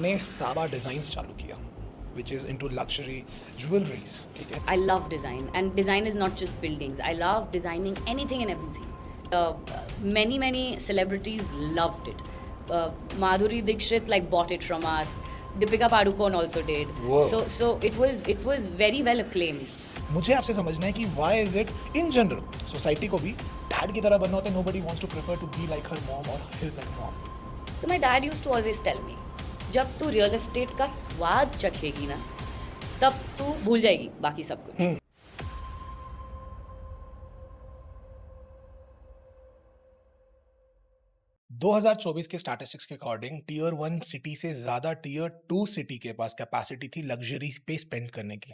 ने साबा डिज़ाइंस चालू किया which is into luxury jewelleries. ठीक है. I love design, and design is not just buildings. I love designing anything and everything. Many celebrities loved it. Madhuri Dixit bought it from us. Deepika Padukone also did. Whoa. So it was very well acclaimed. मुझे आपसे समझना है कि why is it in general society को भी dad की तरह बनना होता है. Nobody wants to prefer to be like her mom और his like mom. So my dad used to always tell me, जब तू रियल एस्टेट का स्वाद चखेगी ना, तब तू भूल जाएगी बाकी सब कुछ. 2024 के स्टैटिस्टिक्स के अकॉर्डिंग टीयर 1 सिटी से ज्यादा टीयर 2 सिटी के पास कैपेसिटी थी लग्जरी पे स्पेंड करने की.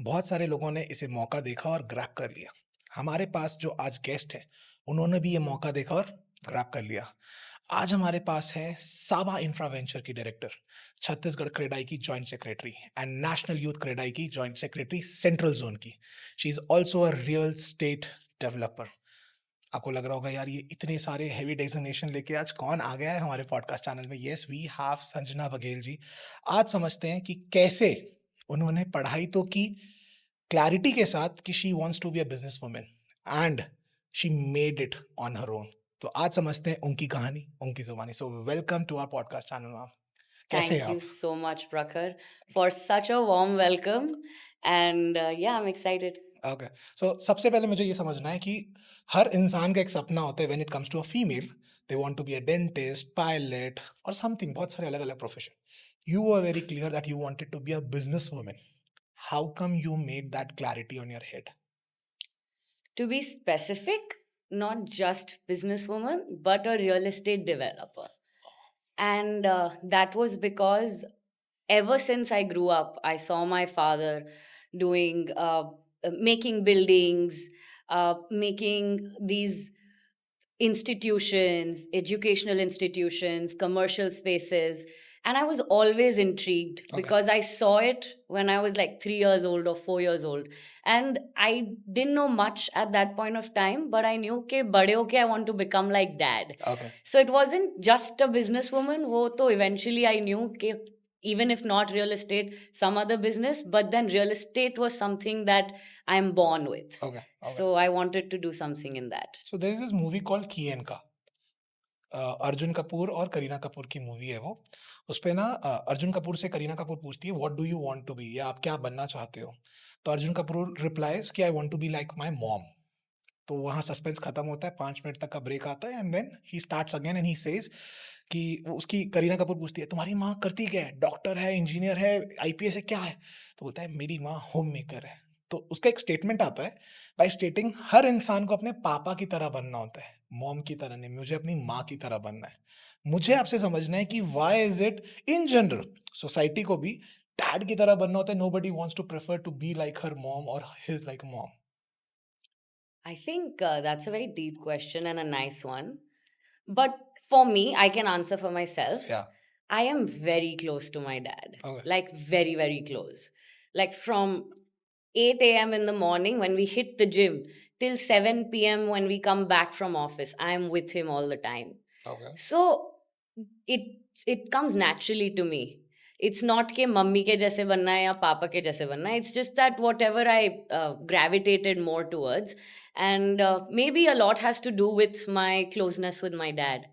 बहुत सारे लोगों ने इसे मौका देखा और ग्रैब कर लिया. हमारे पास जो आज गेस्ट है उन्होंने भी ये मौका देखा और ग्रैब कर लिया. आज हमारे पास है साबा इंफ्रावेंचर की डायरेक्टर, छत्तीसगढ़ क्रेडाई की joint secretary and national youth CREDAI की जॉइंट सेक्रेटरी सेंट्रल जोन की. She is also a real estate developer. आपको लग रहा होगा यार ये इतने सारे हेवी डेजिग्नेशन लेके आज कौन आ गया है हमारे पॉडकास्ट चैनल में. Yes, we have Sanjana Baghel ji. आज समझते हैं कि कैसे उन्होंने पढ़ाई तो की क्लैरिटी के साथ कि she wants to be a business women and she made it on her own. तो आज समझते हैं उनकी कहानी, उनकी जुबानी. So welcome to our podcast channel ma'am. कैसे हैं Thank you आप? so much, Prakhar, for such a warm welcome. And yeah, I'm excited. Okay. So सबसे पहले मुझे ये समझना है कि हर इंसान का एक सपना होता है when it comes to a female. They want to be a dentist, pilot और समथिंग, बहुत सारे अलग अलग profession. You were very clear that you wanted to be a business woman. How come you made that clarity on your head? To be specific, not just businesswoman, but a real estate developer. And that was because ever since I grew up, I saw my father doing, making buildings, making these institutions, educational institutions, commercial spaces. And I was always intrigued Okay. because I saw it when I was like 3 years old or 4 years old. And I didn't know much at that point of time, but I knew कि बड़े होके I want to become like dad. Okay. So it wasn't just a businesswoman. वो तो eventually I knew कि even if not real estate, some other business, but then real estate was something that I'm born with. Okay. Okay. So I wanted to do something in that. So there is this movie called की N का. अर्जुन कपूर और करीना कपूर की movie है वो. उस पे ना अर्जुन कपूर से करीना कपूर पूछती है what do you want to be, या आप क्या बनना चाहते हो. तो अर्जुन कपूर रिप्लाइज कि I want to be like my mom. तो वहाँ सस्पेंस खत्म होता है, 5 मिनट तक का ब्रेक आता है and then he starts again and he says कि वो उसकी करीना कपूर पूछती है तुम्हारी माँ करती क्या है, डॉक्टर है, इंजीनियर है, आईपीएस है, क्या है. तो बोलता है मेरी माँ होम मेकर है. तो उसका एक स्टेटमेंट आता है बाय स्टेटिंग हर इंसान को अपने पापा की तरह बनना होता है, मॉम की तरह नहीं. मुझे अपनी माँ की तरह बनना है. मुझे आपसे समझना है कि why is it in general society को भी डैड की तरह बनना होता है. Nobody wants to prefer to be like her mom और his like mom. I think that's a very deep question and a nice one. But for me, I can answer for myself. Yeah. I am very close to my dad. Okay. Like, very, very close. Like, from 8 a.m. in the morning when we hit the gym till 7 p.m. when we come back from office, I am with him all the time. Okay. So, it it comes naturally to me. It's not कि mummy के जैसे बनना है या पापा के जैसे बनना है. It's just that whatever I gravitated more towards, and maybe a lot has to do with my closeness with my dad.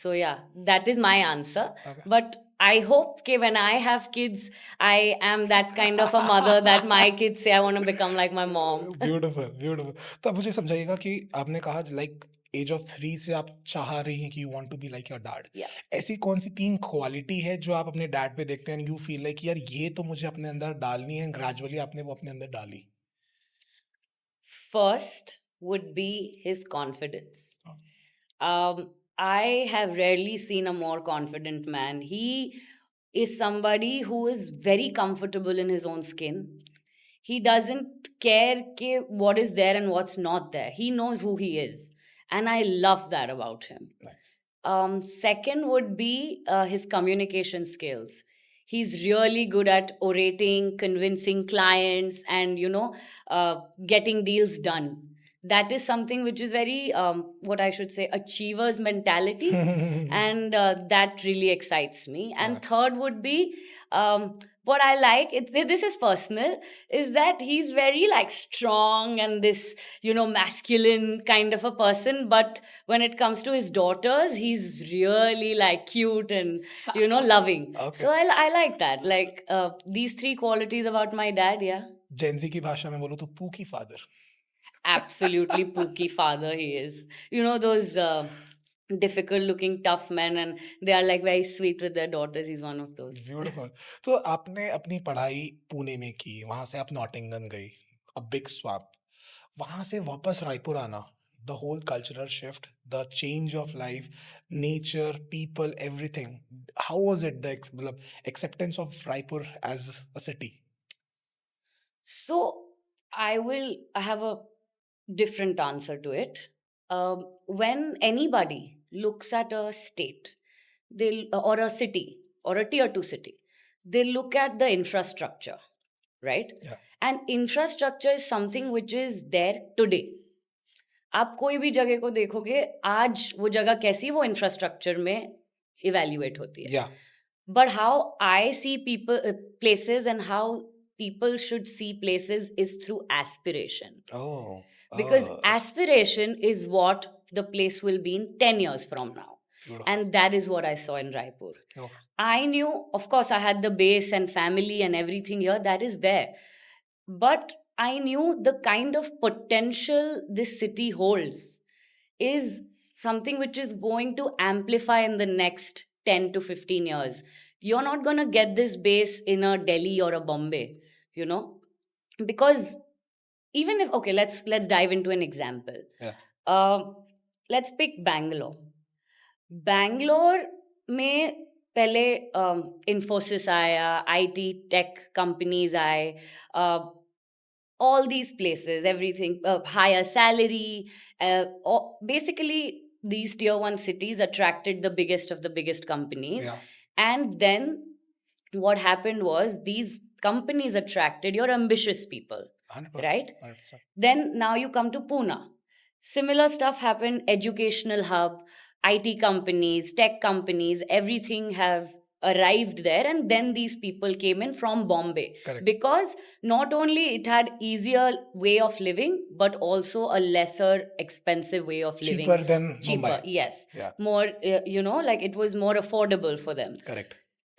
So yeah, that is my answer. Okay. But I hope कि when I have kids, I am that kind of a mother that my kids say I want to become like my mom. Beautiful beautiful. तो आप मुझे समझाइएगा कि आपने कहा like as of 3 से आप चाह रही हैं कि you want to be like your dad. Yeah. ऐसी कौन सी 3 क्वालिटी है जो आप अपने डैड पे देखते हैं एंड यू फील लाइक यार ये तो मुझे अपने अंदर डालनी है, ग्रेजुअली आपने वो अपने अंदर डाली? First would be his confidence. Oh. I have rarely seen a more confident man. He is somebody who is very comfortable in his own skin. He doesn't care what is there and what's not there. He knows who he is. And I love that about him. Nice. Second would be his communication skills. He's really good at orating, convincing clients, and getting deals done. that is something which is very, what I should say, achievers mentality. And that really excites me. And Yeah. third would be, what I like, this is personal, is that he's very like strong and this, masculine kind of a person. But when it comes to his daughters, he's really like cute and, loving. Okay. So I like that. Like these three qualities about my dad, yeah. Gen Z की भाषा में बोलूँ तो pookie father. Absolutely pooky father he is. Those difficult looking tough men, and they are like very sweet with their daughters. He's one of those. Beautiful. तो आपने अपनी पढ़ाई पुणे में की, वहाँ से आप नॉटिंघम गई, अ बिग स्वैप. वहाँ से वापस रायपुर आना, the whole cultural shift, the change of life, nature, people, everything. How was it the मतलब acceptance of Raipur as a city? So I have a different answer to it. When anybody looks at a state, or a city or a tier 2 city, they look at the infrastructure, right? Yeah. And infrastructure is something which is there today. आप कोई भी जगह को देखोगे, आज वो जगह कैसी, वो इंफ्रास्ट्रक्चर में इवेल्युएट होती है. Yeah. But how I see places, and how people should see places, is through aspiration. Oh. Because Oh. aspiration is what the place will be in 10 years from now. Beautiful. And that is what I saw in Raipur. Oh. I knew, of course, I had the base and family and everything here, that is there. But I knew the kind of potential this city holds is something which is going to amplify in the next 10 to 15 years. You're not going to get this base in a Delhi or a Bombay, because even if, okay, let's dive into an example. Yeah. Let's pick Bangalore. Bangalore में पहले Infosys आया, IT tech companies आए, all these places, everything, higher salary, basically these tier 1 cities attracted the biggest of the biggest companies. Yeah. And then what happened was, these companies attracted your ambitious people, 100%. right? 100%. Then now you come to Pune. Similar stuff happened, educational hub, IT companies, tech companies, everything have arrived there. And then these people came in from Bombay. Correct. Because not only it had easier way of living, but also a lesser expensive way of living. Cheaper than Cheaper, Mumbai. yes. Yeah. More, like it was more affordable for them. Correct.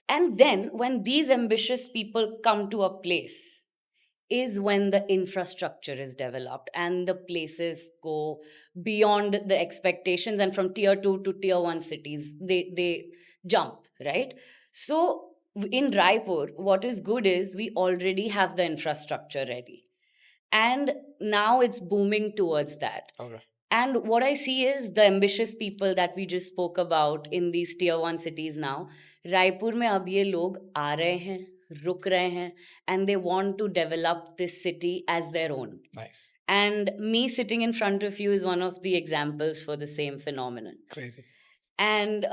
And then when these ambitious people come to a place, is when the infrastructure is developed and the places go beyond the expectations, and from tier 2 to tier 1 cities they jump, right? So in Raipur, what is good is we already have the infrastructure ready, and now it's booming towards that. Okay. And what I see is the ambitious people that we just spoke about in these tier 1 cities now, Raipur में अब ये लोग आ रहे हैं, रुक रहे हैं, and they want to develop this city as their own. Nice. And me sitting in front of you is one of the examples for the same phenomenon. Crazy. And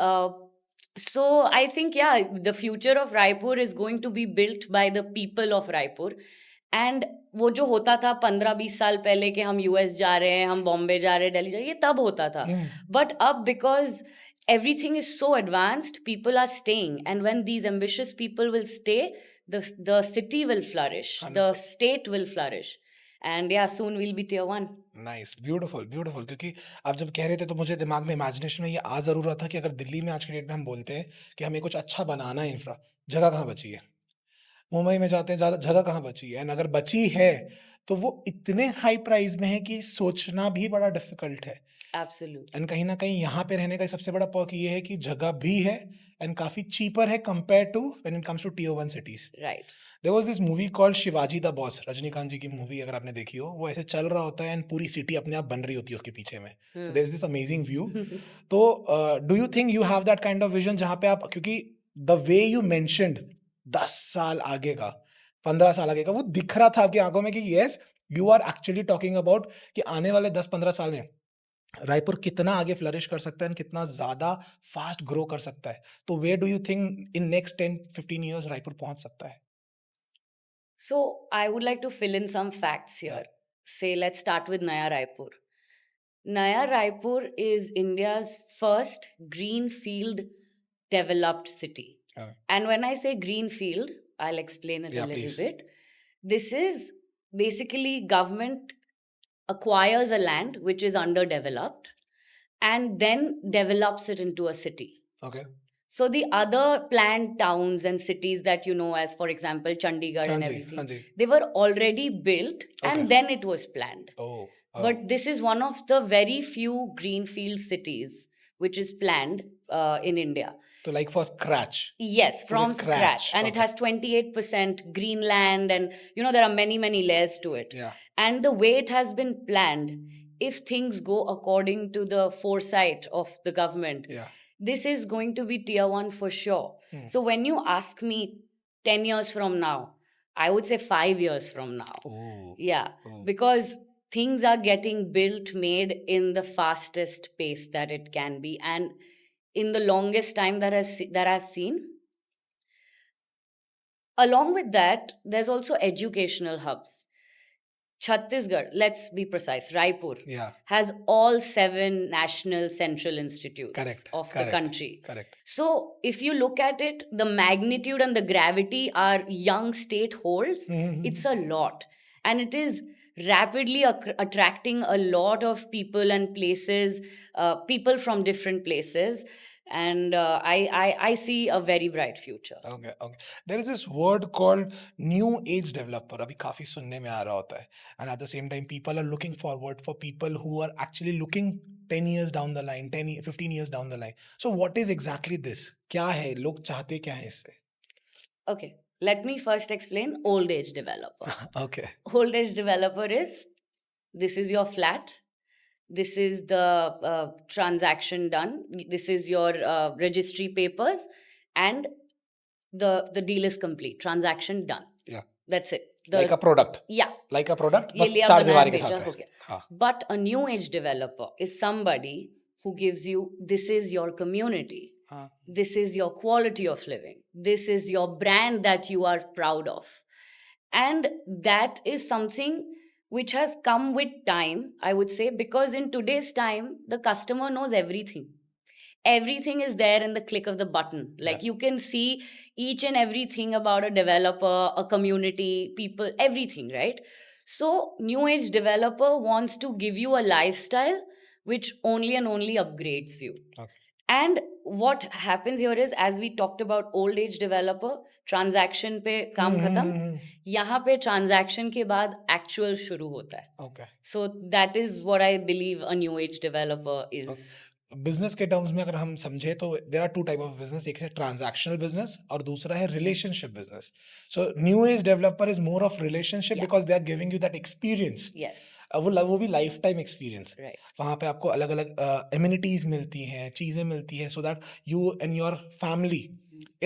so I think, yeah, the future of Raipur is going to be built by the people of Raipur. And वो जो होता था 15-20 साल पहले कि हम US जा रहे हैं, हम बॉम्बे जा रहे हैं, दिल्ली जा रहे हैं, ये तब होता था. बट अब because everything is so advanced, people are staying, and when these ambitious people will stay, the city will flourish, 100%. the state will flourish, and yeah, soon we'll be tier 1. Nice, beautiful beautiful. क्योंकि आप जब कह रहे थे तो मुझे दिमाग में इमेजिनेशन में ये आ जरूर रहा था कि अगर दिल्ली में आज के डेट में हम बोलते हैं कि हमें कुछ अच्छा बनाना है इंफ्रा, जगह कहाँ बची है? मुंबई में जाते हैं, ज्यादा जगह कहाँ बची है? एंड अगर बची है तो वो इतने हाई प्राइस में है कि सोचना भी बड़ा डिफिकल्ट है. Absolutely. एंड कहीं ना कहीं यहाँ पे रहने का सबसे बड़ा पर्क ये है कि जगह भी है एंड काफी चीपर है compare to when it comes to tier 1 cities. Right. There was this movie called Shivaji the boss, Rajinikanth ji की मूवी, अगर आपने देखी हो. वो ऐसे चल रहा होता है एंड पूरी सिटी अपने आप बन रही होती है उसके पीछे में. So there is this amazing view. तो do you think you have that kind of vision जहाँ पे आप, क्योंकि द वे यू मेंशन्ड 10 साल आगे का, 15 साल आगे का, वो दिख रहा था आपकी आंखों में कि yes you are actually talking about कि आने वाले 10-15 साल में रायपुर कितना आगे फ्लरिश कर सकता है एंड कितना ज्यादा फास्ट ग्रो कर सकता है. तो where do you think in next 10-15 years Raipur पहुंच सकता है? So I would like to fill in some facts here. Say, let's start with Naya Raipur. Naya Raipur is India's first greenfield developed city. Okay. And when I say greenfield, I'll explain it a Yeah, little please. bit. This is basically government acquires a land which is underdeveloped and then develops it into a city. Okay. So the other planned towns and cities that you know as, for example, Chandigarh हाँ and जी, हाँ everything, ji. they were already built Okay. and then it was planned. Oh. But this is one of the very few greenfield cities which is planned in India. So like for scratch. Yes, Pure from scratch. And it Okay. has 28% green land, and there are many, many layers to it. Yeah. And the way it has been planned, if things go according to the foresight of the government, Yeah. this is going to be tier one for sure. Hmm. So when you ask me 10 years from now, I would say 5 years from now. Oh. Yeah, Oh. because things are getting built, made in the fastest pace that it can be. And in the longest time that I've seen. Along with that, there's also educational hubs. Chhattisgarh, let's be precise, Raipur, Yeah. has all 7 national central institutes Correct. of the Correct. country. Correct. So, if you look at it, the magnitude and the gravity our young state holds, it's a lot. And it is rapidly attracting a lot of people and places, people from different places. And I see a very bright future. Okay, okay. There is this word called new age developer. अभी काफी सुनने में आ रहा होता है. And at the same time, people are looking forward for people who are actually looking 10 years down the line, 15 years down the line. So what is exactly this? क्या है? लोग चाहते क्या हैं इससे? Okay, let me first explain old age developer. Okay. Old age developer is this is your flat, this is the transaction done, this is your registry papers, and the deal is complete, transaction done. Yeah. That's it. Like a product. Yeah. Like a product. ये बस लिया चार बनाया दीवारी के बेचा साथ हो है. गया. हाँ. But a new age developer is somebody who gives you this is your community. This is your quality of living. This is your brand that you are proud of. And that is something which has come with time, I would say, because in today's time, the customer knows everything. Everything is there in the click of the button. Like Yeah. you can see each and everything about a developer, a community, people, everything, right? So, new age developer wants to give you a lifestyle which only and only upgrades you. Okay. And what happens here is, as we talked about old age developer, transaction पे काम खत्म, यहाँ पे transaction के बाद actual शुरू होता है. Okay. So that is what I believe a new age developer is. Okay. Business के टर्म्स में अगर हम समझे तो there are two type of business. एक है ट्रांजैक्शनल बिजनेस और दूसरा है relationship business. So new age developer is more of relationship Yeah. Because they are giving you that experience. Yes, वो भी लाइफ टाइम एक्सपीरियंस. right. वहाँ पे आपको अलग अलग एमिनिटीज मिलती हैं, चीज़ें मिलती हैं, so that you and your family,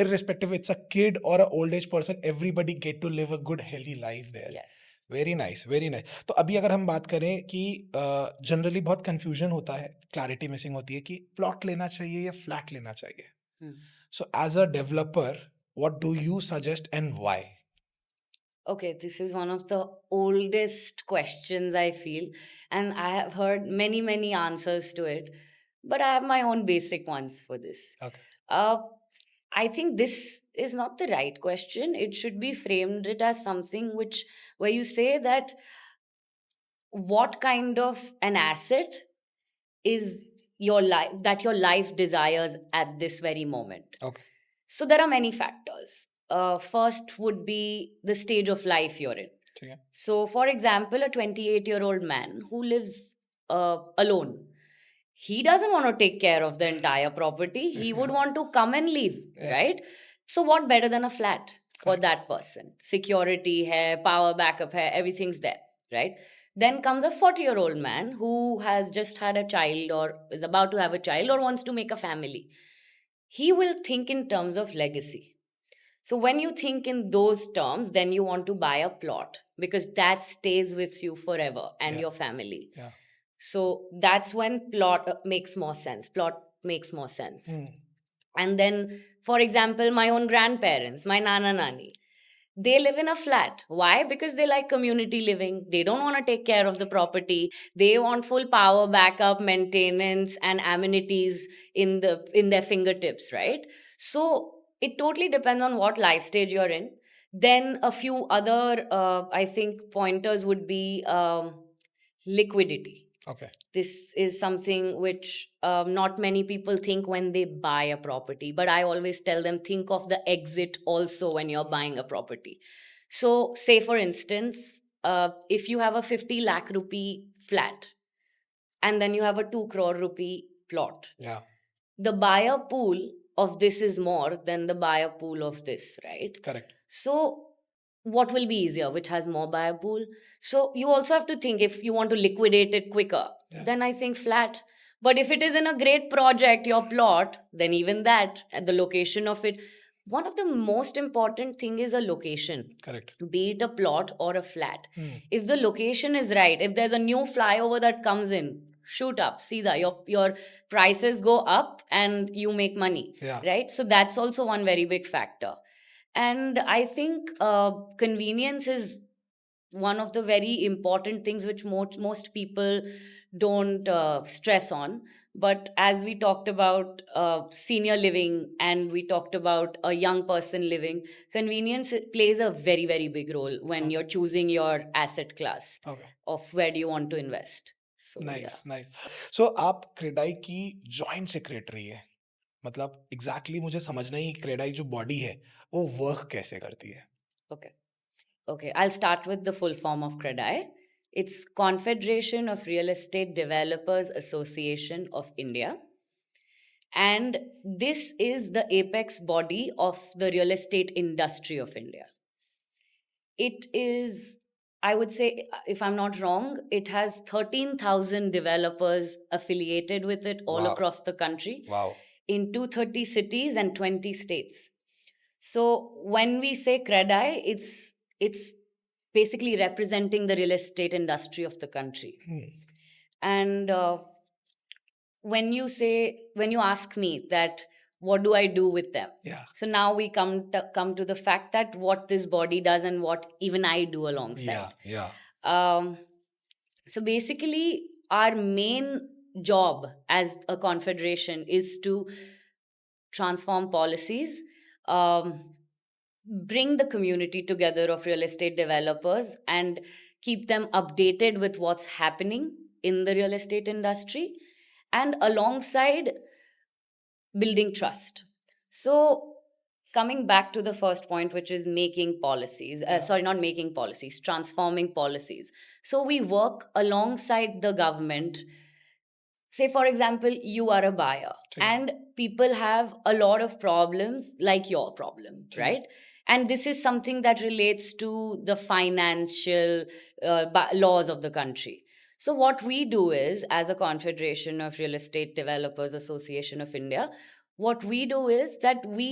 irrespective it's a kid or a old age person, everybody get to live a good healthy life there. Yes. Very nice, very nice. तो अभी अगर हम बात करें कि जनरली बहुत कंफ्यूजन होता है, क्लैरिटी मिसिंग होती है कि प्लॉट लेना चाहिए या फ्लैट लेना चाहिए. So as a developer what do you suggest and why? Okay, this is one of the oldest questions I feel, and I have heard many, many answers to it, but I have my own basic ones for this. Okay. I think this is not the right question. It should be framed it as something where you say that what kind of an asset is your life that your life desires at this very moment. Okay. So there are many factors. First would be the stage of life you're in. ठीक है. So, for example, a 28-year-old man who lives alone, he doesn't want to take care of the entire property. He would want to come and leave, Yeah. right? So, what better than a flat for Correct. that person? Security hai, power backup hai, everything's there, right? Then comes a 40-year-old man who has just had a child or is about to have a child or wants to make a family. He will think in terms of legacy. So when you think in those terms, then you want to buy a plot because that stays with you forever and Yeah. your family. Yeah. So that's when plot makes more sense. Plot makes more sense. And then, for example, my own grandparents, my nana nani, they live in a flat. Why? Because they like community living. They don't want to take care of the property. They want full power backup, maintenance, and amenities in their fingertips, right? So it totally depends on what life stage you're in. Then a few other, I think, pointers would be liquidity. Okay. This is something which not many people think when they buy a property, but I always tell them think of the exit also when you're buying a property. So say for instance, if you have a 50 lakh rupee flat and then you have a 2 crore rupee plot, Yeah. the buyer pool of this is more than the buyer pool of this, right? Correct. So what will be easier? Which has more buyer pool? So you also have to think if you want to liquidate it quicker, Yeah. then I think flat. But if it is in a great project, your plot, then even that, at the location of it. One of the most important thing is a location, Correct. be it a plot or a flat. Hmm. If the location is right, if there's a new flyover that comes in, shoot up, see that your prices go up and you make money, Yeah. right? So that's also one very big factor. And I think convenience is one of the very important things which most people don't stress on. But as we talked about senior living and we talked about a young person living, convenience plays a very, very big role when Okay. you're choosing your asset class Okay. of where do you want to invest. So, yeah. Nice nice so आप क्रेडाई की joint secretary है मतलब exactly मुझे समझना ही क्रेडाई जो body है वो work कैसे करती है Okay. Okay, I'll start with the full form of CREDAI. It's Confederation of Real Estate Developers Association of India. And this is the apex body of the real estate industry of India. It is, I would say, if I'm not wrong, it has 13,000 developers affiliated with it all Wow. across the country wow in 230 cities and 20 states. So when we say CREDAI, it's basically representing the real estate industry of the country. And when you ask me that what do I do with them, या so now we come to the fact that what this body does and what even I do alongside. या Um, so basically, our main job as a confederation is to transform policies, bring the community together of real estate developers, and keep them updated with what's happening in the real estate industry, and alongside building trust. So, coming back to the first point, which is making policies, Yeah. sorry, not making policies, transforming policies. So, we work alongside the government. Say, for example, you are a buyer ठीक है and people have a lot of problems like your problem, ठीक है right? And this is something that relates to the financial laws of the country. So, what we do is, as a Confederation of Real Estate Developers Association of India, what we do is that we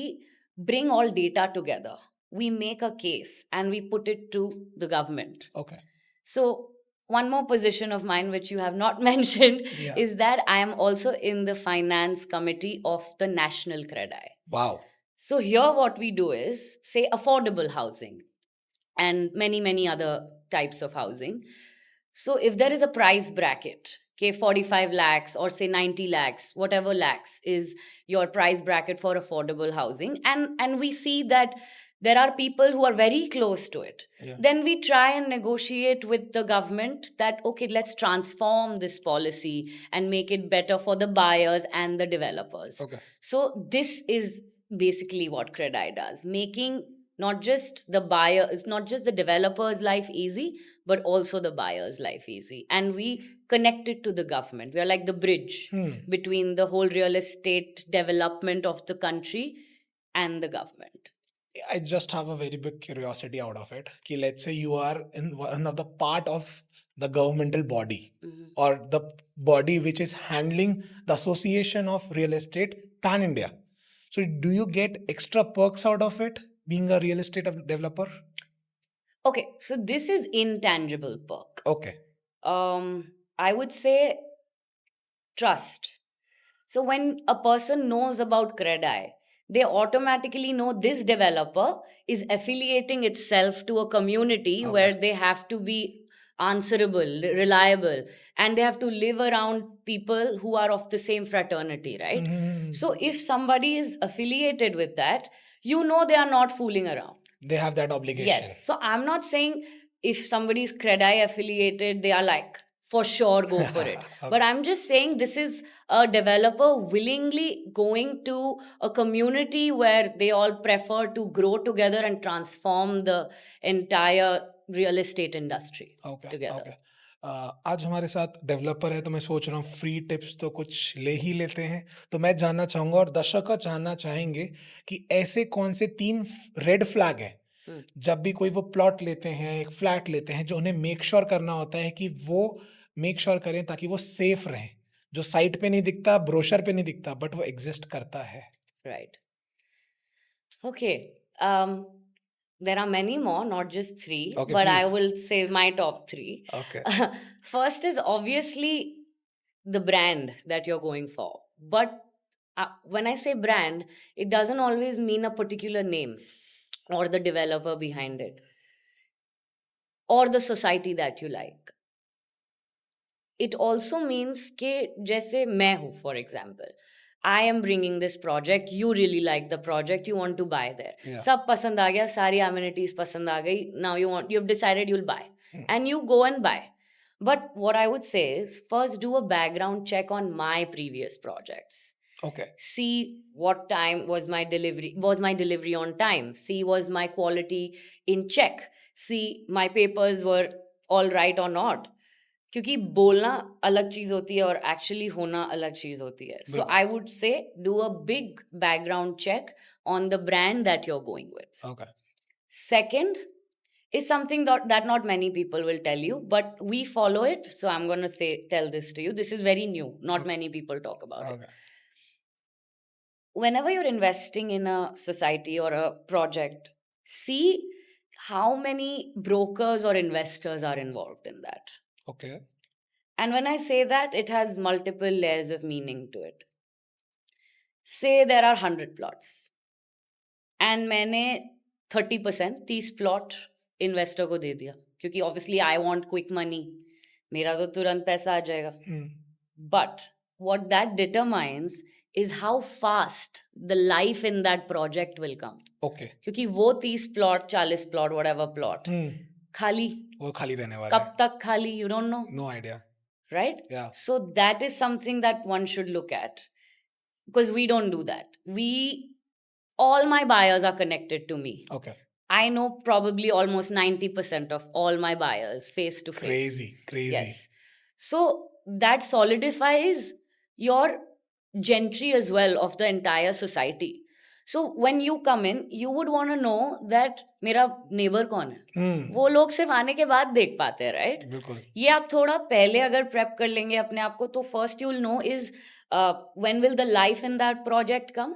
bring all data together. We make a case and we put it to the government. Okay So, one more position of mine, which you have not mentioned, या is that I am also in the finance committee of the National CREDAI. Wow So, here what we do is say affordable housing and many, many other types of housing. So, if there is a price bracket, okay, 45 lakhs or say 90 lakhs, whatever lakhs is your price bracket for affordable housing, and we see that there are people who are very close to it, या then we try and negotiate with the government that okay, let's transform this policy and make it better for the buyers and the developers. Okay So this is basically what CREDAI does, making not just the buyer, it's not just the developer's life easy, but also the buyer's life easy. And we connect it to the government. We are like the bridge between the whole real estate development of the country and the government. I just have a very big curiosity out of it. Ki let's say you are in another part of the governmental body Mhm. or the body which is handling the Association of Real Estate Pan India. So do you get extra perks out of it being a real estate developer? Okay, so this is intangible perk. Okay. I would say trust. So when a person knows about CREDAI, they automatically know this developer is affiliating itself to a community Okay. where they have to be answerable, reliable, and they have to live around people who are of the same fraternity, right? Mhm. So if somebody is affiliated with that, you know they are not fooling around. They have that obligation. Yes. So I'm not saying if somebody is Credai affiliated, they are like, for sure, go for it. Okay. But I'm just saying this is a developer willingly going to a community where they all prefer to grow together and transform the entire real estate industry okay together. Okay आज हमारे साथ developer है तो मैं सोच रहा हूँ free tips तो कुछ ले ही लेते हैं तो मैं जानना चाहूंगा और दर्शक जानना चाहेंगे कि ऐसे कौन से 3 रेड फ्लैग हैं हम्म। जब भी कोई वो प्लॉट लेते हैं एक फ्लैट लेते हैं जो उन्हें मेक श्योर करना होता है कि वो मेक श्योर करें ताकि वो सेफ रहें जो साइट पे नहीं दिखता ब्रोशर पे नहीं दिखता बट वो एग्जिस्ट करता है Right. Okay. There are many more, not just 3, Okay, but I please. will say my top 3. Okay First is obviously the brand that you're going for. But when I say brand, it doesn't always mean a particular name or the developer behind it or the society that you like. It also means कि जैसे मैं हूँ, for example, I am bringing this project, you really like the project, you want to buy there. Yeah. सब पसंद आ गया, सारी amenities पसंद आ गई, now you've decided you'll buy. And you go and buy. But what I would say is, first do a background check on my previous projects. Okay See what time was my delivery on time. See was my quality in check. See my papers were all right or not. क्योंकि बोलना अलग चीज होती है और actually होना अलग चीज होती है. So I would say do a big background check on the brand that you are going with. Okay Second is something that not many people will tell you, but we follow it. So I'm going to tell this to you. This is very new. Not Okay. many people talk about it. Okay Whenever you're investing in a society or a project, see how many brokers or investors are involved in that. Okay And when I say that, it has multiple layers of meaning to it. Say there are 100 plots. And मैंने 30%, 30 plot investor को दे दिया क्योंकि obviously I want quick money, मेरा तो तुरंत पैसा आ जाएगा. But what that determines is how fast the life in that project will come. Okay क्योंकि वो 30 प्लॉट, 40 प्लॉट, whatever प्लॉट खाली, वो खाली रहने वाला कब तक खाली, you don't know. No idea Right? Yeah. So that is something that one should look at because we don't do that. All my buyers are connected to me. Okay I know probably almost 90% of all my buyers face to face. Crazy Yes. So that solidifies your gentry as well of the entire society. So when you come in, you would want to know that मेरा neighbor कौन है. वो लोग सिर्फ आने के बाद देख पाते हैं, राइट? बिल्कुल ये आप थोड़ा पहले अगर प्रेप कर लेंगे अपने आप को तो first you will know is when will the life in that project come.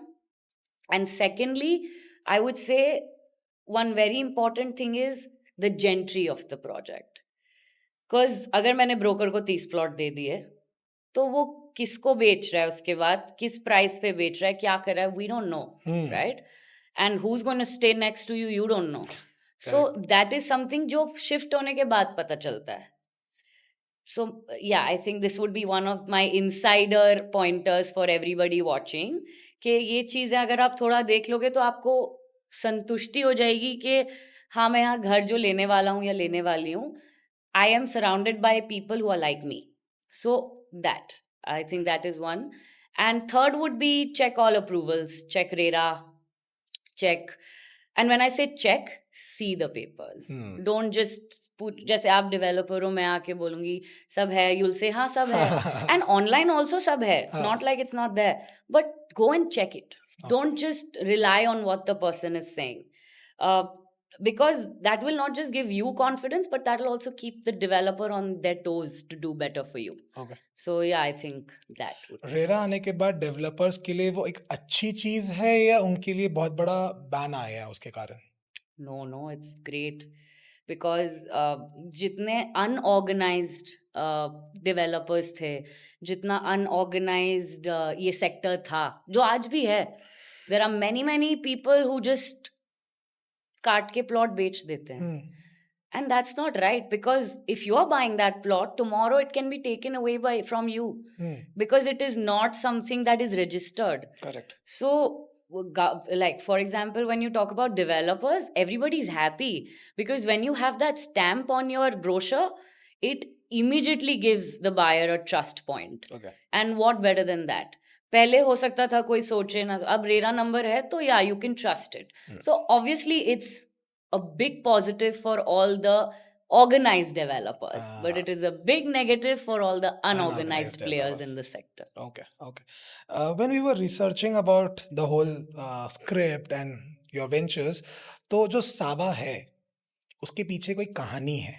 And secondly I would say one very important thing is the gentry of the project. Because अगर मैंने ब्रोकर को 30 plot दे दिए तो वो किसको बेच रहा है, उसके बाद किस प्राइस पे बेच रहा है, क्या कर रहा है, we don't know, right? And who is going to stay next to you, you don't know. So that is something जो शिफ्ट होने के बाद पता चलता है. So yeah, I think this would be one of my insider pointers for everybody watching कि ये चीज़ें अगर आप थोड़ा देख लोगे तो आपको संतुष्टि हो जाएगी कि हाँ, मैं यहाँ घर जो लेने वाला हूँ या लेने वाली हूँ, I am surrounded by people who are like me. So that, I think that is one. And third would be check all approvals, check RERA, check. And when I say check, see the papers. Don't just put, जैसे आप developer हो, मैं आके बोलूंगी सब है, you'll say हाँ सब है. And online also सब है. It's not like it's not there. But go and check it. Don't just rely on what the person is saying. Because that will not just give you confidence, but that will also keep the developer on their toes to do better for you. Okay So yeah, I think that would. RERA आने के बाद developers के लिए वो एक अच्छी चीज है या उनके लिए बहुत बड़ा बैन आया है उसके कारण? No, it's great because जितने unorganized developers थे, जितना unorganized ये sector था, जो आज भी है, There are many people who just काट के plot बेच देते हैं. Hmm. And that's not right, because if you're buying that plot, tomorrow it can be taken away from you, Hmm. because it is not something that is registered. Correct. So, like for example, when you talk about developers, everybody's happy because when you have that stamp on your brochure, it immediately gives the buyer a trust point. Okay. And what better than that? पहले हो सकता था कोई सोचे ना, अब RERA number है तो yeah, you can trust it. So obviously it's a big positive for all the organized developers, but it is a big negative for all the unorganized players in the sector. Okay, okay. When we were researching about the whole script and your ventures, तो जो साबा है उसके पीछे कोई कहानी है.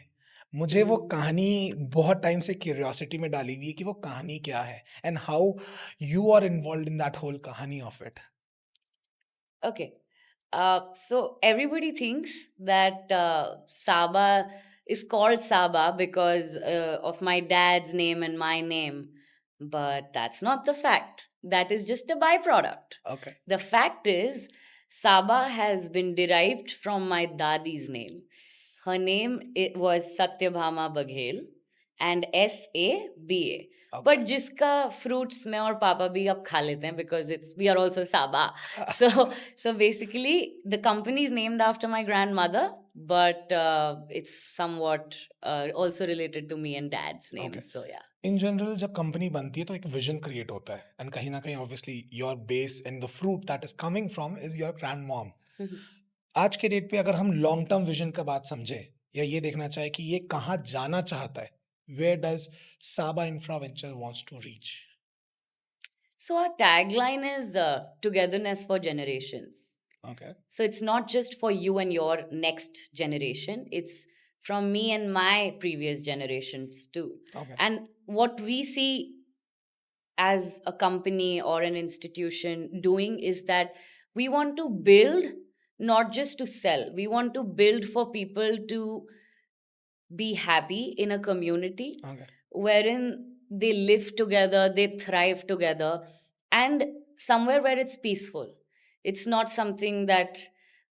मुझे वो कहानी बहुत टाइम से क्यूरियोसिटी में डाली हुई है कि वो कहानी क्या है and how you are involved in that whole कहानी of it. Okay. So everybody thinks that Saba is called Saba because of my dad's name and my name. But that's not the fact. That is just a byproduct. Okay. The fact is, Saba has been derived from my dadi's name. Her name was Satyabhama Baghel and SABA. Okay. But जिसका fruits में और पापा भी अब खा लेते हैं because we are also Saba. So basically the company is named after my grandmother, but it's somewhat also related to me and dad's name. Okay. So yeah. In general जब कंपनी बनती है तो एक विजन क्रिएट होता है and कहीं ना कहीं obviously your base and the fruit that is coming from is your grand mom. आज के डेट पे अगर हम लॉन्ग टर्म विजन का बात समझे या ये देखना चाहे कि ये कहाँ जाना चाहता है, where does Saba Infra Venture wants to reach? So our tagline is togetherness for generations. Okay. So it's not just for you and your next generation, it's from me and my previous generations too. Okay. And what we see as a company or an institution doing is that we want to build, not just to sell. We want to build for people to be happy in a community. Okay. Wherein they live together, they thrive together, and somewhere where it's peaceful. It's not something that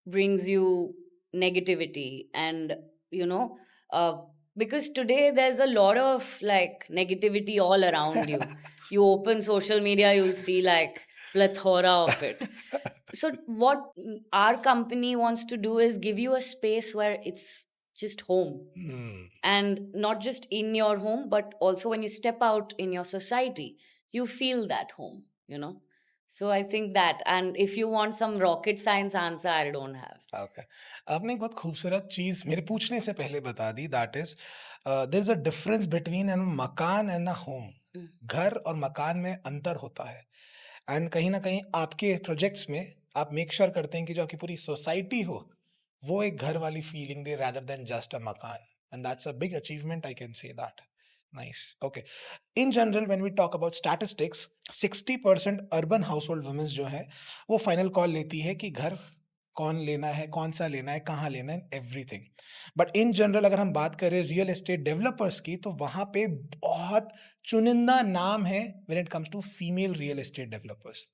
brings you negativity. And, you know, because today there's a lot of like negativity all around you. You open social media, you'll see like plethora of it. So, what our company wants to do is give you a space where it's just home. And not just in your home, but also when you step out in your society, you feel that home, you know. So I think that, and if you want some rocket science answer, I don't have. Okay. आपने एक बहुत खूबसूरत चीज मेरे पूछने से पहले बता दी, that is there is a difference between an makaan and a home. घर और मकान में अंतर होता है एंड कहीं ना कहीं आपके प्रोजेक्ट्स में आप मेक श्योर करते हैं कि जो आपकी पूरी सोसाइटी हो वो एक घर वाली feeling they rather than just a makan, and that's a big achievement, I can say that. Nice. Okay. In general, when we talk about statistics, 60% urban household women जो है वो फाइनल कॉल लेती है कि घर कौन लेना है, कौन सा लेना है, कहाँ लेना है, एवरीथिंग. बट इन जनरल अगर हम बात करें रियल एस्टेट डेवलपर्स की तो वहाँ पे बहुत चुनिंदा नाम है when it comes to female real estate developers.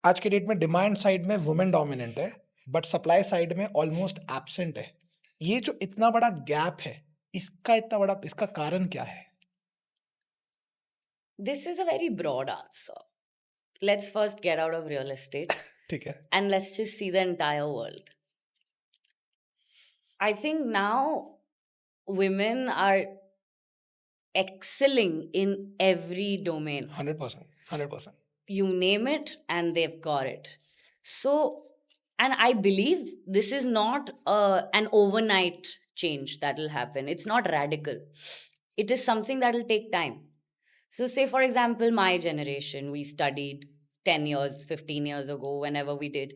आज के डेट में डिमांड साइड में वुमेन डोमिनेंट है बट सप्लाई साइड में ऑलमोस्ट एब्सेंट है. ये जो इतना बड़ा गैप है इसका कारण क्या है? This is a very broad answer. Let's first get out of real estate. ठीक है. And let's just see the entire world. I think now women are excelling in every domain. 100%. 100%. You name it and they've got it. So, and I believe this is not an overnight change that will happen. It's not radical. It is something that will take time. So, say for example, my generation, we studied 10 years, 15 years ago, whenever we did.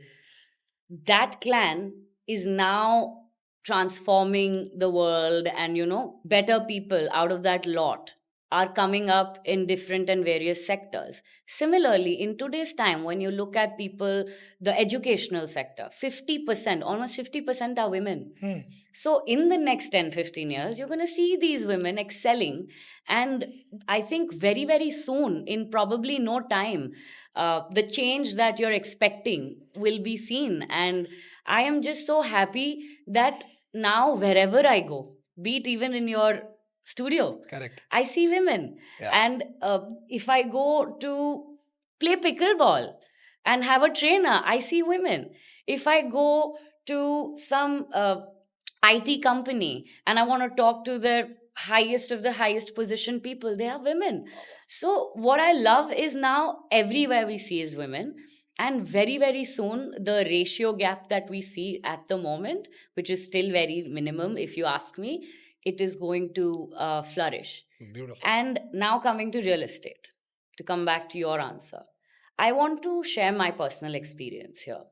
That clan is now transforming the world, and, you know, better people out of that lot are coming up in different and various sectors. Similarly, in today's time, when you look at people, the educational sector, 50%, almost 50% are women. Hmm. So, in the next 10, 15 years, you're going to see these women excelling. And I think very, very soon, in probably no time, the change that you're expecting will be seen. And I am just so happy that now, wherever I go, be it even in your studio, Correct. I see women. Yeah. And if I go to play pickleball and have a trainer, I see women. If I go to some IT company and I want to talk to the highest of the highest position people, they are women. So, what I love is now everywhere we see is women. And very, very soon, the ratio gap that we see at the moment, which is still very minimum, if you ask me, it is going to flourish. Beautiful. And now, coming to real estate, to come back to your answer, I want to share my personal experience here.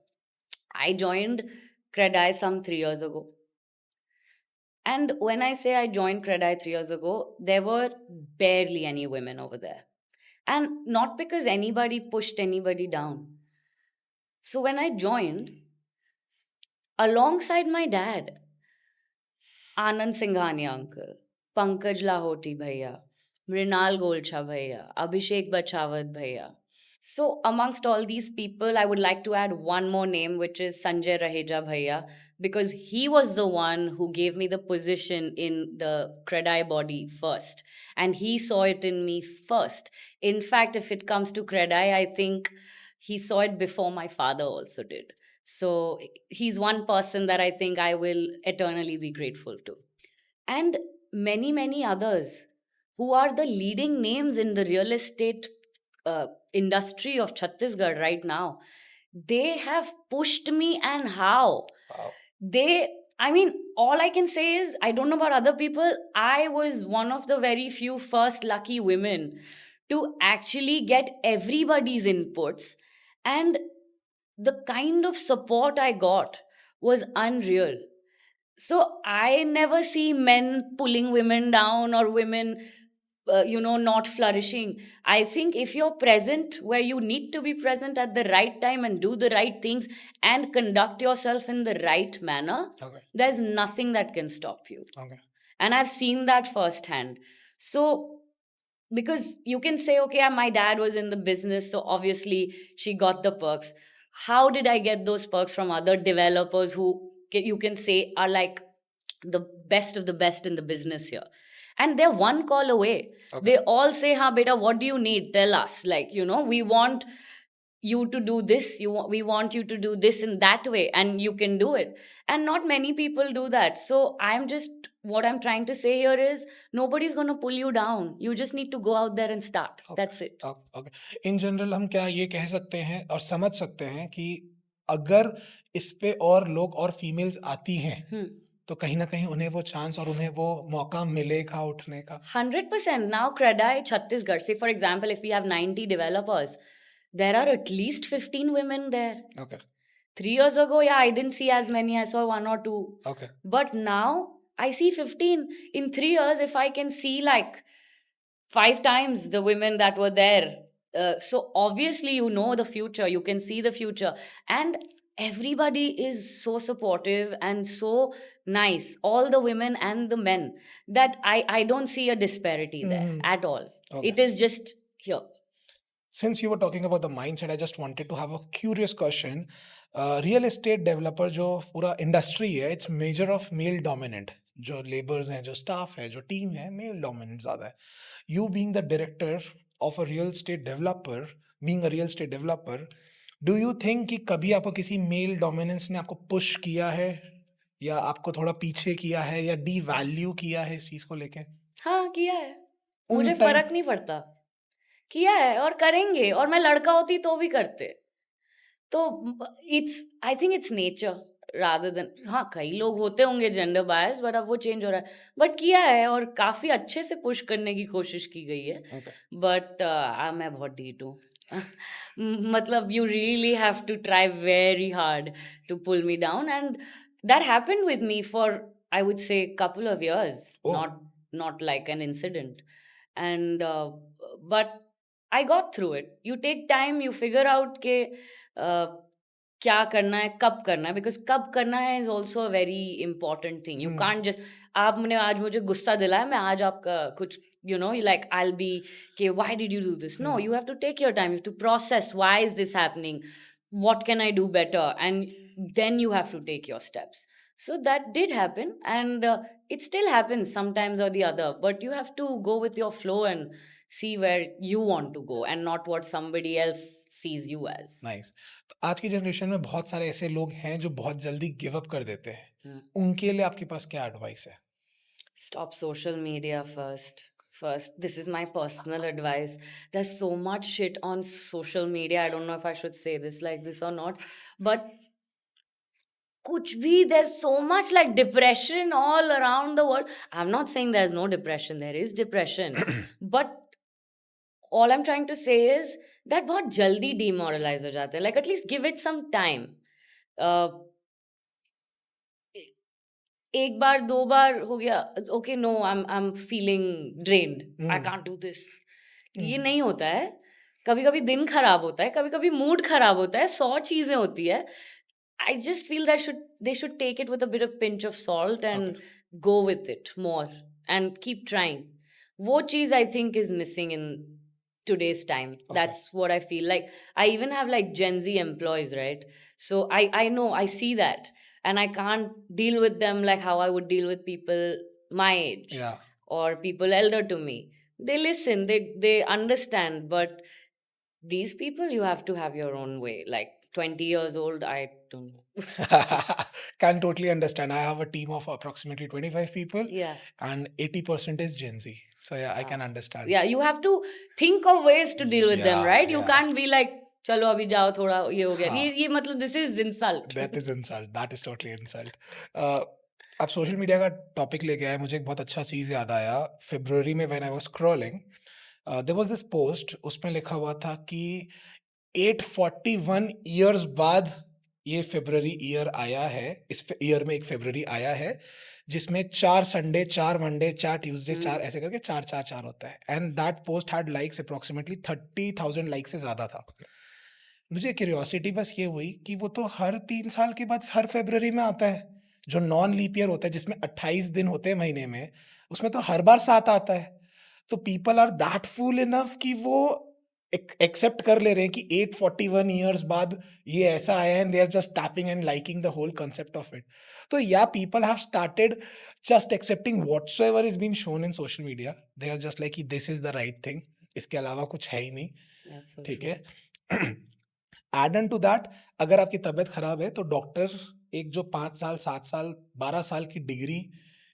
I joined Credai some 3 years ago. And when I say I joined Credai 3 years ago, there were barely any women over there. And not because anybody pushed anybody down. So when I joined, alongside my dad, Anand Singhania uncle, Pankaj Lahoti bhaiya, Mrinal Golcha bhaiya, Abhishek Bachawat bhaiya. So, amongst all these people, I would like to add one more name, which is Sanjay Raheja Bhaiya, because he was the one who gave me the position in the Credai body first. And he saw it in me first. In fact, if it comes to Credai, I think he saw it before my father also did. So, he's one person that I think I will eternally be grateful to. And many, many others who are the leading names in the real estate industry of Chhattisgarh right now. They have pushed me, and how? Wow. I mean, all I can say is, I don't know about other people. I was one of the very few first lucky women to actually get everybody's inputs. And the kind of support I got was unreal. So I never see men pulling women down or women, not flourishing. I think if you're present where you need to be present at the right time and do the right things and conduct yourself in the right manner, Okay. there's nothing that can stop you. Okay. And I've seen that firsthand. So, because you can say, okay, my dad was in the business, so obviously she got the perks. How did I get those perks from other developers who you can say are like the best of the best in the business here? And they're one call away. Okay. They all say, ha, beta, what do you need? Tell us. Like, we want you to do this, we want you to do this in that way, and you can do it. And not many people do that. So what I'm trying to say here is, nobody's going to pull you down. You just need to go out there and start. Okay. That's it. Okay. In general हम क्या ये कह सकते हैं और समझ सकते हैं कि अगर इस पे और लोग और फीमेल्स आती हैं तो कहीं ना कहीं उन्हें वो चांस और उन्हें वो मौका मिलेगा उठने का. 100%. Now, Credai, Chhattisgarh, say for example, if we have 90 developers, there are at least 15 women there. Okay. 3 years ago, yeah, I didn't see as many. I saw one or two. Okay. But now I see 15. In 3 years, if I can see like 5 times the women that were there, so obviously the future. You can see the future. And everybody is so supportive and so nice, all the women and the men, that I don't see a disparity there at all. Okay. It is just here. Since you were talking about the mindset, I just wanted to have a curious question. Real estate developer जो पूरा industry है, it's measure of male dominant. जो labours हैं, जो staff है, जो team है, male dominant ज़्यादा है. You being the director of a real estate developer, being a real estate developer, do you think कि कभी आपको किसी मेल डोमिनेंस ने आपको पुश किया है या आपको थोड़ा पीछे किया है या डी वैल्यू किया है इस चीज़ को लेके? हाँ, किया है. उन मुझे टाइम फर्क नहीं पड़ता. किया है और करेंगे. और मैं लड़का होती तो भी करते. तो I think it's nature rather than, हाँ, कई लोग होते होंगे जेंडर बायस, बट अब वो चेंज हो रहा है. बट किया है और काफी अच्छे से पुश करने की कोशिश की गई है. Okay. बट मैं बहुत ढीठ हूँ. मतलब you really have to try very hard to pull me down, and that happened with me for, I would say, couple of years. Oh. Not like an incident. and but I got through it. You take time, you figure out के क्या करना है, कब करना है, because कब करना है is also a very important thing. You can't just, आपने आज मुझे गुस्सा दिलाया, मैं आज आपका कुछ like I'll be, okay, why did you do this? No, you have to take your time, you have to process, why is this happening, what can I do better, and then you have to take your steps. So that did happen, and it still happens sometimes or the other, but you have to go with your flow and see where you want to go and not what somebody else sees you as. Nice. तो आज की generation में बहुत सारे ऐसे लोग हैं जो बहुत जल्दी गिव अप कर देते हैं, Hmm. उनके लिए आपके पास क्या एडवाइस है? Stop social media first. This is my personal advice. There's so much shit on social media. I don't know if I should say this like this or not, but kuch bhi, there's so much like depression all around the world. I'm not saying there's no depression, there is depression, but all I'm trying to say is that बहुत जल्दी demoralize हो जाते हैं. Like at least give it some time. Uh, एक बार दो बार हो गया, okay, no, I am feeling drained, I can't do this. ये नहीं होता है. कभी कभी दिन खराब होता है, कभी कभी मूड खराब होता है, 100 चीजें होती है. I just feel that they should take it with a bit of pinch of salt and go with it more and keep trying. वो चीज I think is missing in today's time. That's what I feel like. I even have like Gen Z employees, right? So I know, I see that, and I can't deal with them like how I would deal with people my age Yeah. or people elder to me. They listen, they understand, but these people, you have to have your own way. Like 20 years old, I don't know. Can totally understand. I have a team of approximately 25 people, Yeah. and 80% is Gen Z. So yeah, I can understand. Yeah, you have to think of ways to deal with them, Yeah, right? You yeah. can't be like, चलो अभी जाओ, थोड़ा ये हो गया. हाँ. ये मतलब this is insult. That is insult. That is totally insult. आप सोशल मीडिया का टॉपिक लेके आए, मुझे एक बहुत अच्छा चीज़ याद आया. फरवरी में when I was scrolling, there was this post, उसमें लिखा हुआ था कि 841 ईयर्स बाद ये फरवरी ईयर आया है. इस ईयर में एक फरवरी आया है जिसमें 4 संडे, 4 मंडे, 4 ट्यूसडे, 4 ऐसे करके 4 4 4 होता है. And that post had likes approximately 30,000 like से ज़्यादा था. मुझे क्यूरियोसिटी बस ये हुई कि वो तो हर 3 साल के बाद हर फरवरी में आता है. जो नॉन लीप ईयर होता है जिसमें 28 दिन होते हैं महीने में, उसमें तो हर बार 7 आता है. तो people are that fool enough कि वो एक्सेप्ट कर ले रहे हैं कि 841 ईयर्स बाद ये ऐसा आया है, and they are just tapping and liking the whole concept of it. तो yeah people have started just accepting whatsoever is been shown in social media. They are just like कि this is the right thing, इसके अलावा कुछ है ही नहीं. That's so ठीक true. है. Add on to that, अगर आपकी तबीयत खराब है तो डॉक्टर एक जो 5 साल, 7 साल, 12 साल की डिग्री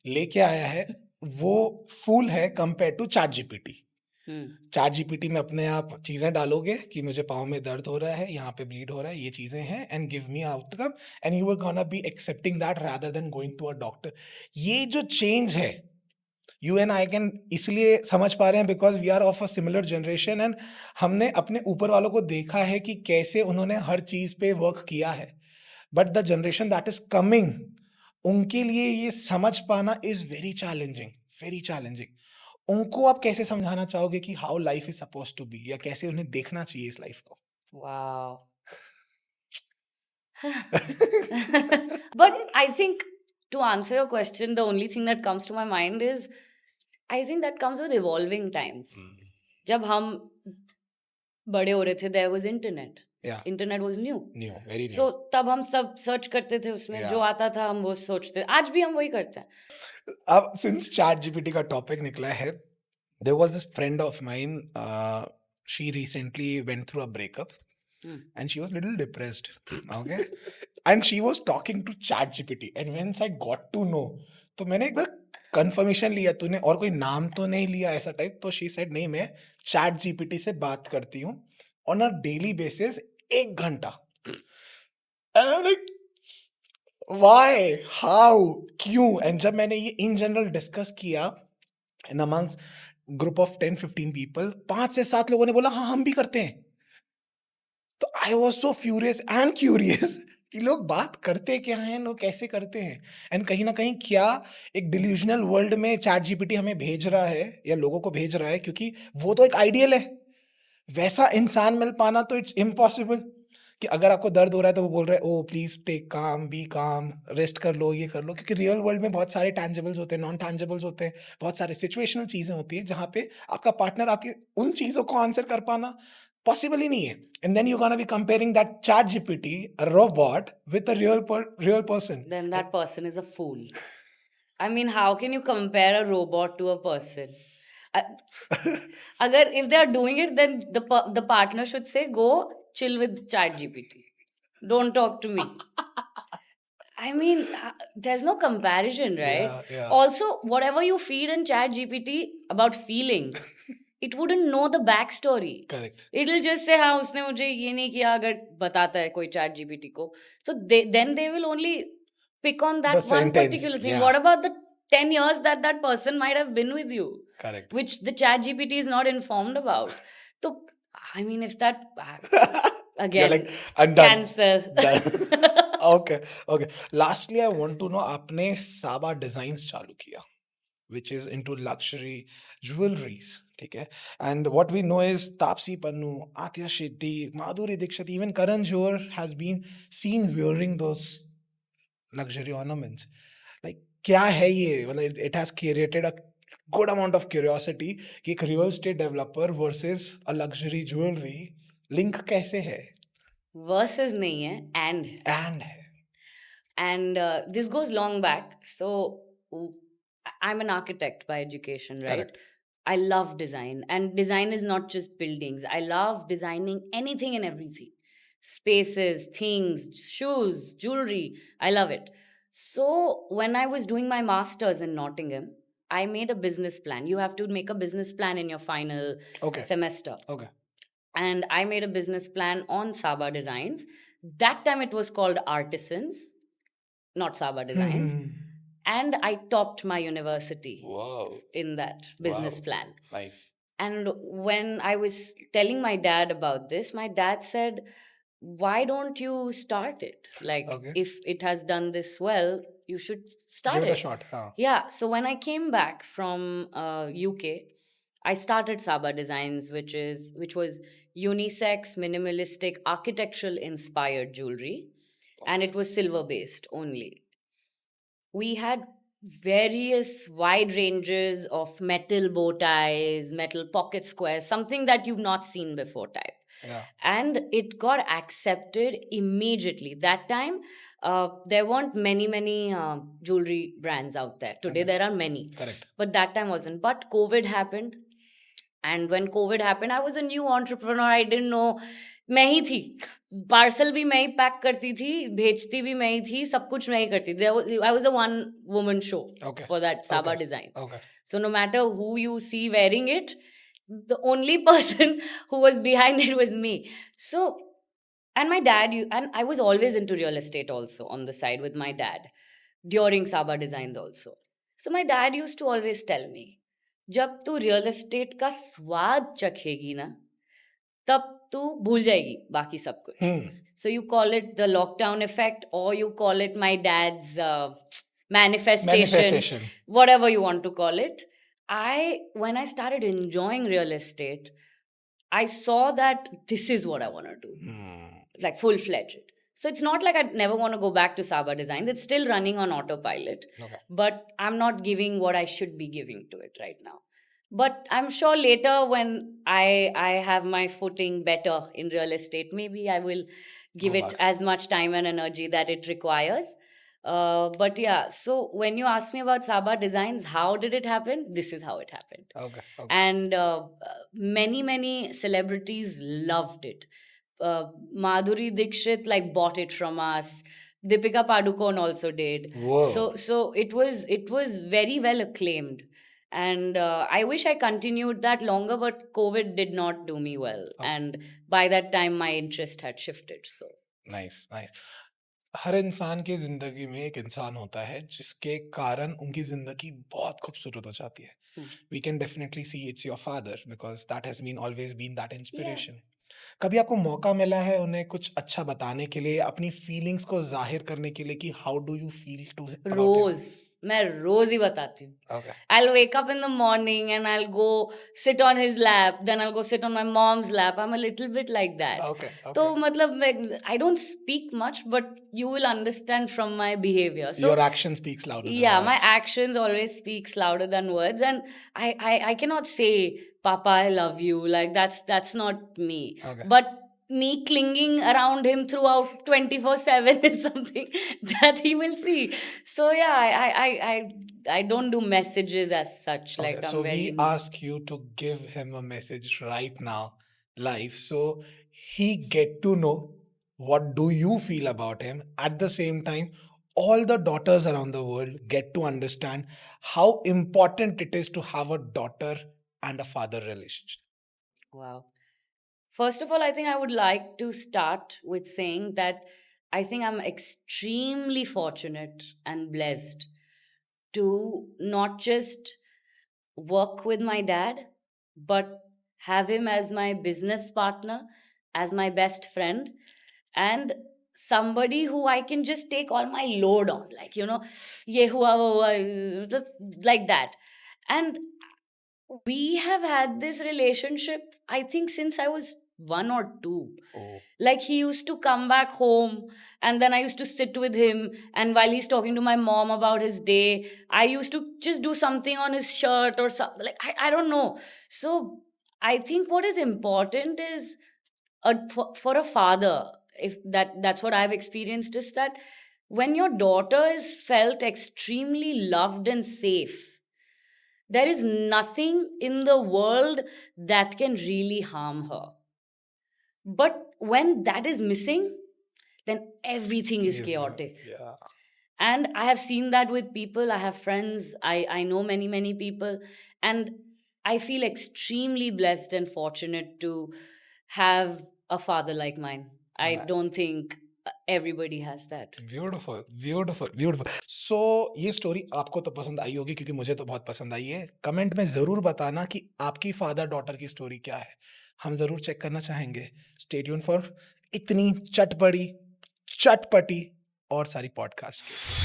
लेके आया है, वो फूल है compare to chat GPT. Chat GPT में अपने आप चीज़ें डालोगे कि मुझे पाँव में दर्द हो रहा है, यहाँ पे ब्लीड हो रहा है, ये चीज़ें हैं, and give me outcome, and you are gonna be accepting that rather than going to a doctor. ये जो चेंज है, यू एंड आई कैन इसलिए समझ पा रहे हैं because we are of a similar generation, and हमने अपने ऊपर वालों को देखा है कि कैसे उन्होंने हर चीज़ पे वर्क किया है. But the generation that is coming, उनके लिए ये समझ पाना is very challenging, very challenging. उनको आप कैसे समझाना चाहोगे कि how life is suppose to be, या कैसे उन्हें देखना चाहिए इस लाइफ को? Wow. But I think, to answer your question, the only thing that comes to my mind is, I think that comes with evolving times. जब हम बड़े हो रहे थे, there was internet. Yeah, Internet was new. new, very new. So तब हम सब search करते थे उसमें, जो Yeah. आता था हम वो सोचते. आज भी हम वही करते हैं. अब सिंस चैट जीपीटी का टॉपिक निकला है, there was this friend of mine, she recently went through a breakup, and she was little depressed. Okay. And she was talking to chat gpt, and once I got to know, तो मैंने एक बार confirmation लिया, तूने और कोई नाम तो नहीं लिया ऐसा टाइप? तो she said नहीं, मैं चैट जीपीटी से बात करती हूँ ऑन अ डेली बेसिस 1 घंटा. And I'm like, why, how, क्यों? एंड जब मैंने ये इन जनरल डिस्कस किया इन अमंग्स ग्रुप ऑफ 10-15 पीपल, 5 से 7 लोगों ने बोला हाँ हम भी करते हैं. तो I was so furious and curious कि लोग बात करते क्या हैं, लोग कैसे करते हैं एंड कहीं न कहीं क्या एक डिल्यूजनल वर्ल्ड में चैट जीपीटी हमें भेज रहा है या लोगों को भेज रहा है क्योंकि वो तो एक आइडियल है। वैसा इंसान मिल पाना तो इट्स इम्पॉसिबल कि अगर आपको दर्द हो रहा है तो वो बोल रहा है ओह प्लीज टेक काम बी काम रेस्ट कर लो ये कर लो क्योंकि रियल वर्ल्ड में बहुत सारे टैंजिबल्स होते हैं नॉन टैंजिबल्स होते हैं बहुत सारे सिचुएशनल चीजें होती हैं जहाँ पे आपका पार्टनर आपकी उन चीजों को आंसर कर पाना पॉसिबल ही नहीं है and then you gonna be comparing that chat GPT a robot with a real person Then that person is a fool. I mean, how can you compare a robot to a person? Agar if they are doing it, then the partner should say, "Go chill with ChatGPT. Don't talk to me." I mean, there's no comparison, right? या Also, whatever you feed in ChatGPT about feelings, it wouldn't know the backstory. Correct It'll just say, हाँ उसने मुझे ये नहीं किया अगर बताता है कोई ChatGPT को. So then they will only pick on the that one sentence particular thing. या What about the 10 years that person might have been with you, correct which the ChatGPT is not informed about? So, I mean, if that, you're like again, I'm done cancel. done okay okay lastly I want to know आपने Saba designs चालू किया which is into luxury jewelries ठीक है and what we know is Taapsee Pannu Athiya Shetty Madhuri Dixit even Karan Johar has been seen wearing those luxury ornaments like क्या है ये मतलब it has created a good amount of curiosity कि एक real estate developer versus a luxury jewelry link कैसे है Versus नहीं है, and है. and है And this goes long back. So I'm an architect by education, right? correct I love design, and design is not just buildings. I love designing anything and everything, spaces, things, shoes, jewelry. I love it. So when I was doing my masters in Nottingham, I made a business plan. You have to make a business plan in your final okay semester. okay And I made a business plan on Saba Designs. That time it was called Artisans, not Saba Designs. And I topped my university wow in that business wow plan. nice And when I was telling my dad about this, my dad said, "Why don't you start it? Like, okay if it has done this well, you should give start it a it." shot हाँ Yeah. So when I came back from UK, I started Saba Designs, which was unisex, minimalistic, architectural inspired jewelry, and it was silver based only. We had various wide ranges of metal bow ties, metal pocket squares, something that you've not seen before type. yeah And it got accepted immediately. That time, there weren't many jewelry brands out there. Today, okay there are many, correct but that time wasn't. But COVID happened, and when COVID happened, I was a new entrepreneur. I didn't know. मैं ही थी, parcel भी मैं ही pack करती थी, भेजती भी मैं ही थी, सब कुछ मैं ही करती थी. I was a one woman show okay for that Saba okay Designs. okay So no matter who you see wearing it, the only person who was behind it was me. So, and my dad, and I was always into real estate also on the side with my dad during Saba Designs also. So my dad used to always tell me, जब तू real estate का स्वाद चखेगी ना, तब तू भूल जाएगी बाकी सब कुछ. So you call it the lockdown effect, or you call it my dad's manifestation, manifestation whatever you want to call it. When I started enjoying real estate, I saw that this is what I want to do, like full fledged. So it's not like I never want to go back to Saba Designs. It's still running on autopilot, okay but I'm not giving what I should be giving to it right now. But I'm sure later when I have my footing better in real estate, maybe I will give go it back as much time and energy that it requires. But yeah, so when you ask me about Saba Designs, how did it happen? This is how it happened. okay okay And many celebrities loved it. Madhuri Dixit like bought it from us. Deepika Padukone also did. whoa So it was very well acclaimed, and I wish I continued that longer, but COVID did not do me well, okay and by that time my interest had shifted. So nice nice हर इंसान की जिंदगी में एक इंसान होता है जिसके कारण उनकी जिंदगी बहुत खूबसूरत हो जाती है hmm. we can definitely see it's your father because that has been always been that Yeah. inspiration कभी आपको मौका मिला है उन्हें कुछ अच्छा बताने के लिए, अपनी फीलिंग्स को ज़ाहिर करने के लिए कि how do you feel to about him? रोज मैं रोज ही बताती हूँ. Okay, I'll wake up in the morning and I'll go sit on his lap, then I'll go sit on my mom's lap. I'm a little bit like that. Okay, तो okay. मतलब I don't speak much, but you will understand from my behavior. So your action speaks louder than yeah, my words. actions always speaks louder than words, and I cannot say, Papa, I love you. Like that's not me. Okay, But me clinging around him throughout 24/7 is something that he will see. So yeah, I don't do messages as such. okay. Like So I'm we very ask you to give him a message right now, live, so he get to know what do you feel about him. At the same time, all the daughters around the world get to understand how important it is to have a daughter and a father relationship. wow. First of all, I think I would like to start with saying that I think I'm extremely fortunate and blessed to not just work with my dad, but have him as my business partner, as my best friend, and somebody who I can just take all my load on. Like, ye hua, wo hua, like that. And we have had this relationship, I think, since I was 1 or 2. Oh, Like, he used to come back home, and then I used to sit with him, and while he's talking to my mom about his day, I used to just do something on his shirt or something. Like, I don't know. So I think what is important is, for a father, if that's what I've experienced, is that when your daughter is felt extremely loved and safe, there is nothing in the world that can really harm her. But when that is missing, then everything is please, chaotic. yeah. And I have seen that with people. I have friends. I know many, many people. And I feel extremely blessed and fortunate to have a father like mine. I Right. don't think everybody has that. Beautiful beautiful beautiful so ये story आपको तो पसंद आई होगी क्योंकि मुझे तो बहुत पसंद आई है कमेंट में ज़रूर बताना कि आपकी फादर डॉटर की स्टोरी क्या है हम ज़रूर चेक करना चाहेंगे स्टे ट्यून फॉर इतनी चटपटी और सारी पॉडकास्ट के